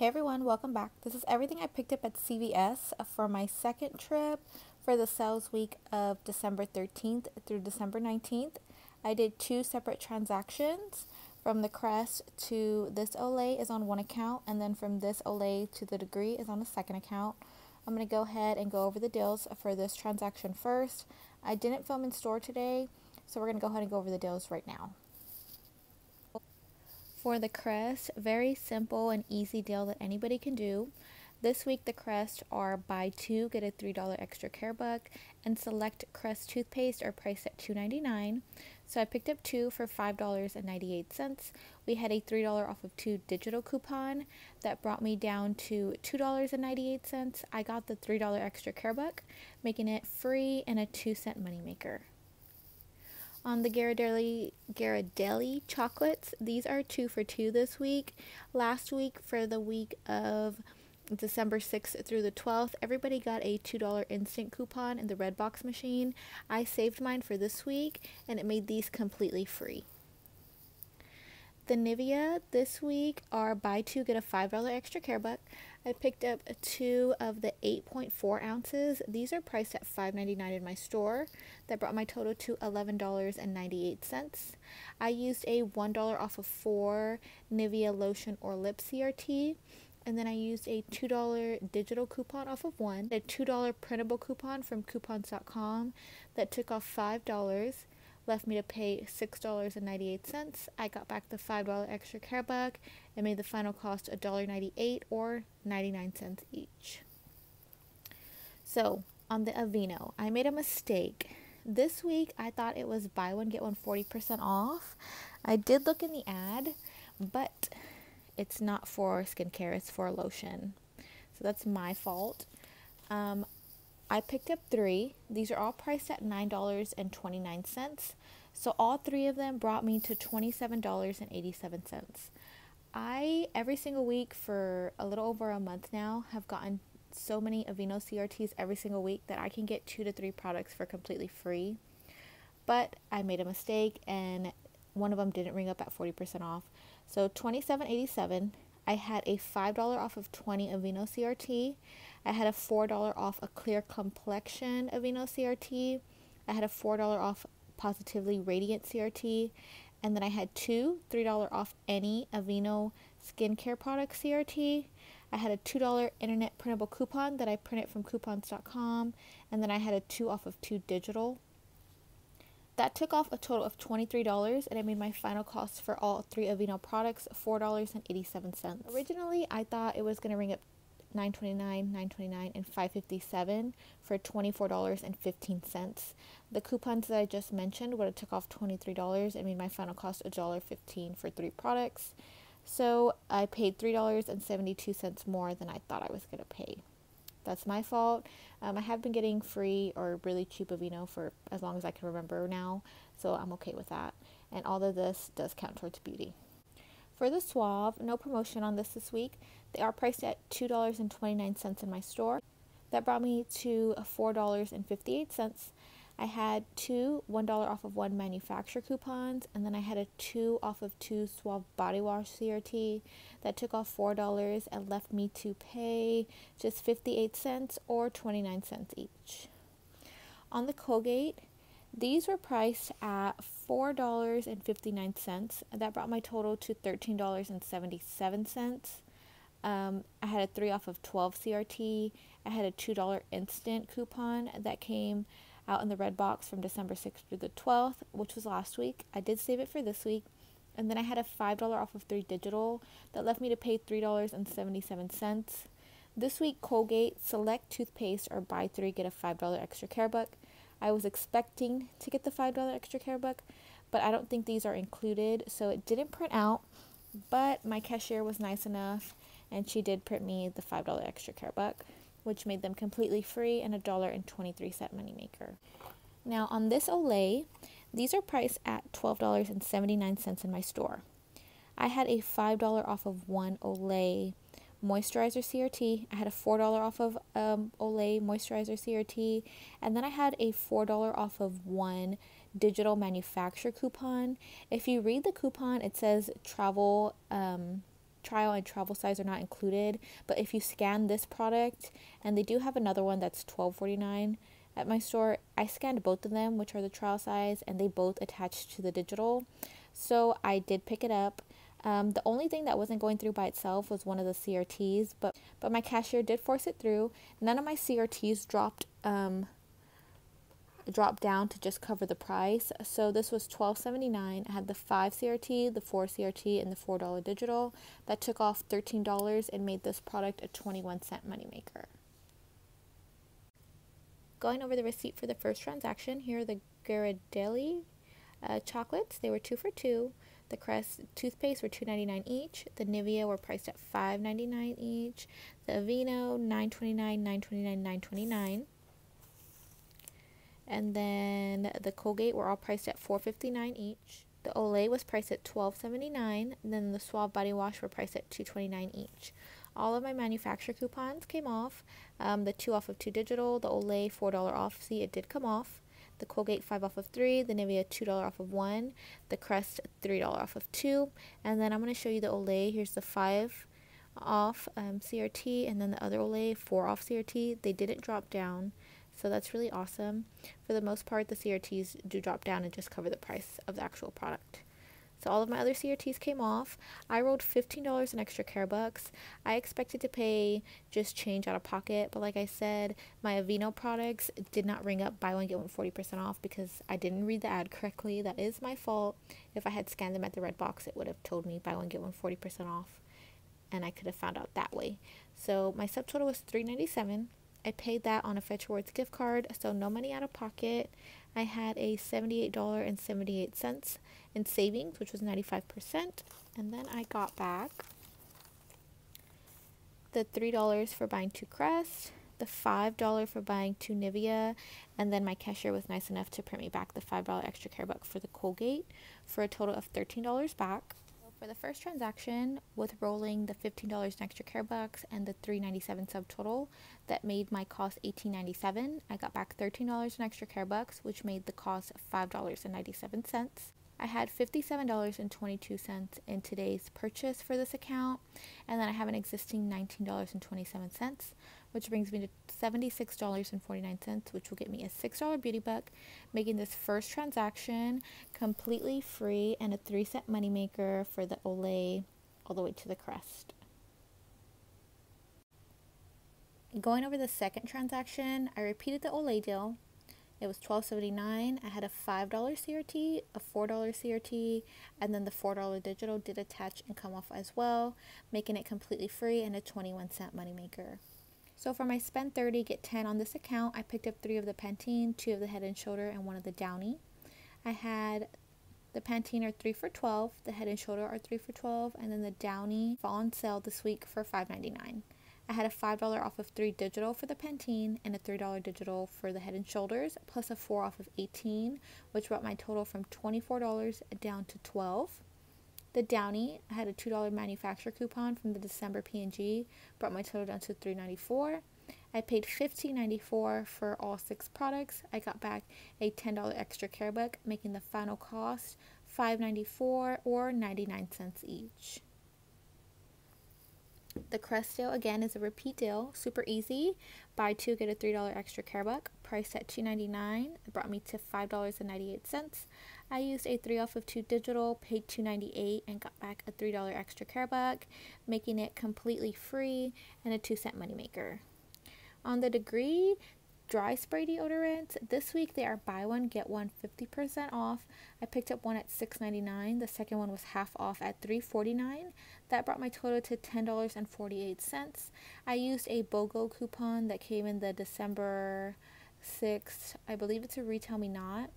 Hey everyone, welcome back. This is everything I picked up at CVS for my second trip for the sales week of December 13th through December 19th. I did two separate transactions. From the Crest to this Olay is on one account, and then from this Olay to the Degree is on a second account. I'm going to go ahead and go over the deals for this transaction first. I didn't film in store today, so we're going to go ahead and go over the deals right now. For the Crest, very simple and easy deal that anybody can do. This week the Crest are buy two, get a $3 extra care buck, and select Crest Toothpaste are priced at $2.99. So I picked up two for $5.98. We had a $3 off of two digital coupon that brought me down to $2.98. I got the $3 extra care buck, making it free and a 2-cent moneymaker. On the Ghirardelli chocolates, these are 2 for $2 this week. Last week, for the week of December 6th through the 12th, everybody got a $2 instant coupon in the red box machine. I saved mine for this week, and it made these completely free. The Nivea this week are buy two, get a $5 extra care buck. I picked up two of the 8.4 ounces. These are priced at $5.99 in my store. That brought my total to $11.98. I used a $1 off of 4 Nivea lotion or lip CRT. And then I used a $2 digital coupon off of one, a $2 printable coupon from coupons.com that took off $5. Left me to pay $6.98. I got back the $5 extra care buck and made the final cost $1.98 or 99 cents each. So on the Aveeno, I made a mistake. This week I thought it was buy one get one 40% off. I did look in the ad, but it's not for skincare, it's for lotion. So that's my fault. I picked up 3. These are all priced at $9.29. So all 3 of them brought me to $27.87. I, every single week for a little over a month now, have gotten so many Aveeno CRTs every single week that I can get 2 to 3 products for completely free. But I made a mistake and one of them didn't ring up at 40% off. So $27.87. I had a $5 off of 20 Aveeno CRT. I had a $4 off a clear complexion Aveeno CRT. I had a $4 off Positively Radiant CRT. And then I had two $3 off any Aveeno skincare product CRT. I had a $2 internet printable coupon that I printed from coupons.com. And then I had a 2 off of 2 digital. That took off a total of $23, and I made my final cost for all 3 Aveeno products $4.87. Originally, I thought it was going to ring up $9.29, $9.29, and $5.57 for $24.15. The coupons that I just mentioned would have took off $23 and made my final cost $1.15 for 3 products. So I paid $3.72 more than I thought I was going to pay. That's my fault. I have been getting free or really cheap Aveeno for as long as I can remember now, so I'm okay with that. And all of this does count towards beauty. For the Suave, no promotion on this week. They are priced at $2.29 in my store. That brought me to $4.58. I had 2 $1 off of 1 manufacturer coupons, and then I had a 2 off of 2 Suave body wash CRT that took off $4 and left me to pay just 58 cents or 29 cents each. On the Colgate, these were priced at $4.59. That brought my total to $13.77. I had a 3 off of 12 CRT. I had a $2 instant coupon that came out in the red box from December 6th through the 12th, which was last week. I did save it for this week. And then I had a $5 off of 3 digital that left me to pay $3.77. This week, Colgate Select Toothpaste or buy 3 get a $5 extra care buck. I was expecting to get the $5 extra care buck, but I don't think these are included, so it didn't print out. But my cashier was nice enough, and she did print me the $5 extra care buck, which made them completely free and $1.23 moneymaker. Now on this Olay, these are priced at $12.79 in my store. I had a $5 off of 1 Olay moisturizer CRT. I had a $4 off of Olay moisturizer CRT, and then I had a $4 off of 1 digital manufacturer coupon. If you read the coupon, it says travel trial and travel size are not included, but if you scan this product, and they do have another one that's $12.49 at my store, I scanned both of them, which are the trial size, and they both attached to the digital, so I did pick it up. The only thing that wasn't going through by itself was one of the CRTs, but my cashier did force it through. None of my CRTs dropped down to just cover the price. So this was $12.79. I had the 5 CRT, the 4 CRT, and the $4 digital. That took off $13 and made this product a 21-cent moneymaker. Going over the receipt for the first transaction, here are the Ghirardelli chocolates. They were 2 for $2. The Crest Toothpaste were $2.99 each. The Nivea were priced at $5.99 each. The Aveeno, $9.29, $9.29, $9.29. And then the Colgate were all priced at $4.59 each. The Olay was priced at $12.79. And then the Suave Body Wash were priced at $2.29 each. All of my manufacturer coupons came off. The 2 off of 2 digital, the Olay $4 off. See, it did come off. The Colgate 5 off of 3, the Nivea $2 off of 1, the Crest $3 off of 2, and then I'm going to show you the Olay. Here's the 5 off CRT, and then the other Olay 4 off CRT. They didn't drop down, so that's really awesome. For the most part, the CRTs do drop down and just cover the price of the actual product. So all of my other CRTs came off. I rolled $15 in extra care bucks. I expected to pay just change out of pocket, but like I said, my Aveeno products did not ring up buy one get one 40% off because I didn't read the ad correctly. That is my fault. If I had scanned them at the red box, it would have told me buy one get one 40% off, and I could have found out that way. So my subtotal was $3.97. I paid that on a Fetch Rewards gift card, so no money out of pocket. I had a $78.78 in savings, which was 95%. And then I got back the $3 for buying 2 Crest, the $5 for buying 2 Nivea, and then my cashier was nice enough to print me back the $5 extra care buck for the Colgate for a total of $13 back. For the first transaction, with rolling the $15 in extra care bucks and the $3.97 subtotal, that made my cost $18.97. I got back $13 in extra care bucks, which made the cost $5.97. I had $57.22 in today's purchase for this account, and then I have an existing $19.27, which brings me to $76.49, which will get me a $6 beauty buck, making this first transaction completely free and a 3-cent moneymaker for the Olay all the way to the Crest. Going over the second transaction, I repeated the Olay deal. It was $12.79. I had a $5 CRT, a $4 CRT, and then the $4 digital did attach and come off as well, making it completely free and a 21-cent moneymaker. So for my spend 30, get 10 on this account, I picked up 3 of the Pantene, 2 of the Head & Shoulder, and 1 of the Downy. I had the Pantene are 3 for $12, the Head & Shoulder are 3 for $12, and then the Downy fall on sale this week for $5.99. I had a $5 off of 3 digital for the Pantene and a $3 digital for the Head & Shoulders, plus a 4 off of 18, which brought my total from $24 down to $12. The Downy, I had a $2 manufacturer coupon from the December P&G, brought my total down to $3.94. I paid $15.94 for all 6 products. I got back a $10 extra care buck, making the final cost $5.94 or 99 cents each. The Crest deal, again, is a repeat deal. Super easy. Buy 2, get a $3 extra care buck. Priced at $2.99. It brought me to $5.98. I used a 3 off of 2 digital, paid $2.98, and got back a $3 extra care buck, making it completely free and a 2-cent moneymaker. On the Degree dry spray deodorants, this week they are buy one, get one 50% off. I picked up one at $6.99. The second one was half off at $3.49. That brought my total to $10.48. I used a BOGO coupon that came in the December 6th. I believe it's a Retail Me Not.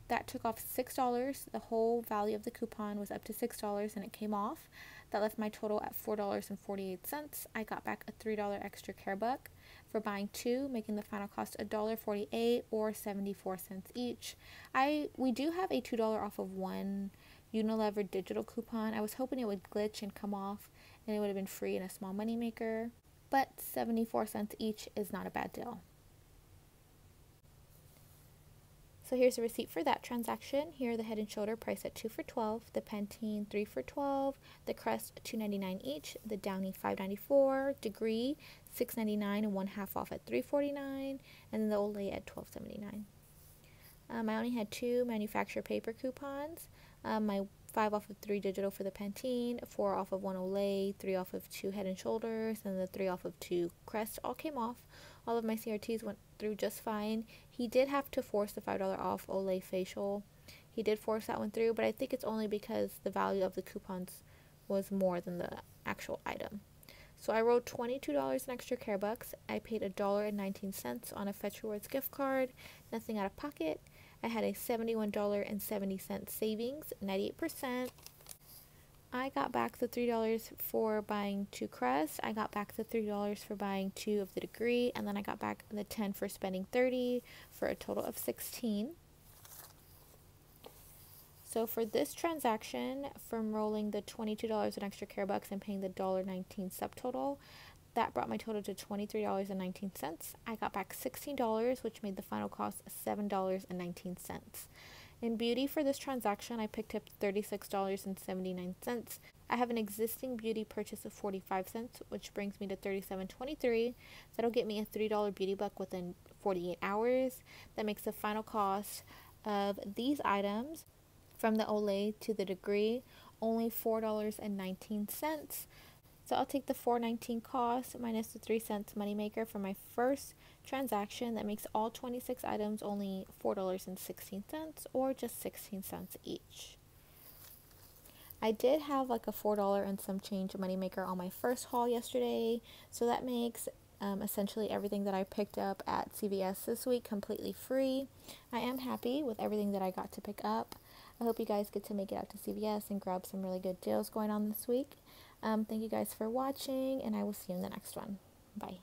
That took off $6. The whole value of the coupon was up to $6 and it came off. That left my total at $4.48. I got back a $3 extra care buck for buying 2, making the final cost $1.48 or 74 cents each. We do have a $2 off of 1 Unilever digital coupon. I was hoping it would glitch and come off and it would have been free and a small money maker, but 74 cents each is not a bad deal. So here's a receipt for that transaction. Here are the Head & Shoulder price at 2 for $12, the Pantene 3 for $12, the Crest $2.99 each, the Downy $5.94, Degree $6.99 and 1/2 off at $3.49, and then the Olay at $12.79. I only had 2 manufacturer paper coupons. My 5 off of 3 digital for the Pantene, 4 off of 1 Olay, 3 off of 2 Head & Shoulders, and the 3 off of 2 Crest all came off. All of my CRTs went through just fine. He did have to force the $5 off Olay facial. He did force that one through, but I think it's only because the value of the coupons was more than the actual item. So I wrote $22 in extra care bucks. I paid $1.19 on a Fetch Rewards gift card, nothing out of pocket. I had a $71.70 savings, 98%. I got back the $3 for buying 2 Crest. I got back the $3 for buying 2 of the Degree, and then I got back the 10 for spending 30 for a total of 16. So for this transaction, from rolling the $22 in extra care bucks and paying the $1.19 subtotal, that brought my total to $23.19. I got back $16, which made the final cost $7.19. In beauty for this transaction, I picked up $36.79. I have an existing beauty purchase of 45 cents, which brings me to $37.23. That'll get me a $3 beauty buck within 48 hours. That makes the final cost of these items from the Olay to the Degree only $4.19. So I'll take the $4.19 cost minus the 3 cents moneymaker for my first transaction. That makes all 26 items only $4.16 or just 16 cents each. I did have like a $4 and some change moneymaker on my first haul yesterday, so that makes essentially everything that I picked up at CVS this week completely free. I am happy with everything that I got to pick up. I hope you guys get to make it out to CVS and grab some really good deals going on this week. Thank you guys for watching, and I will see you in the next one. Bye.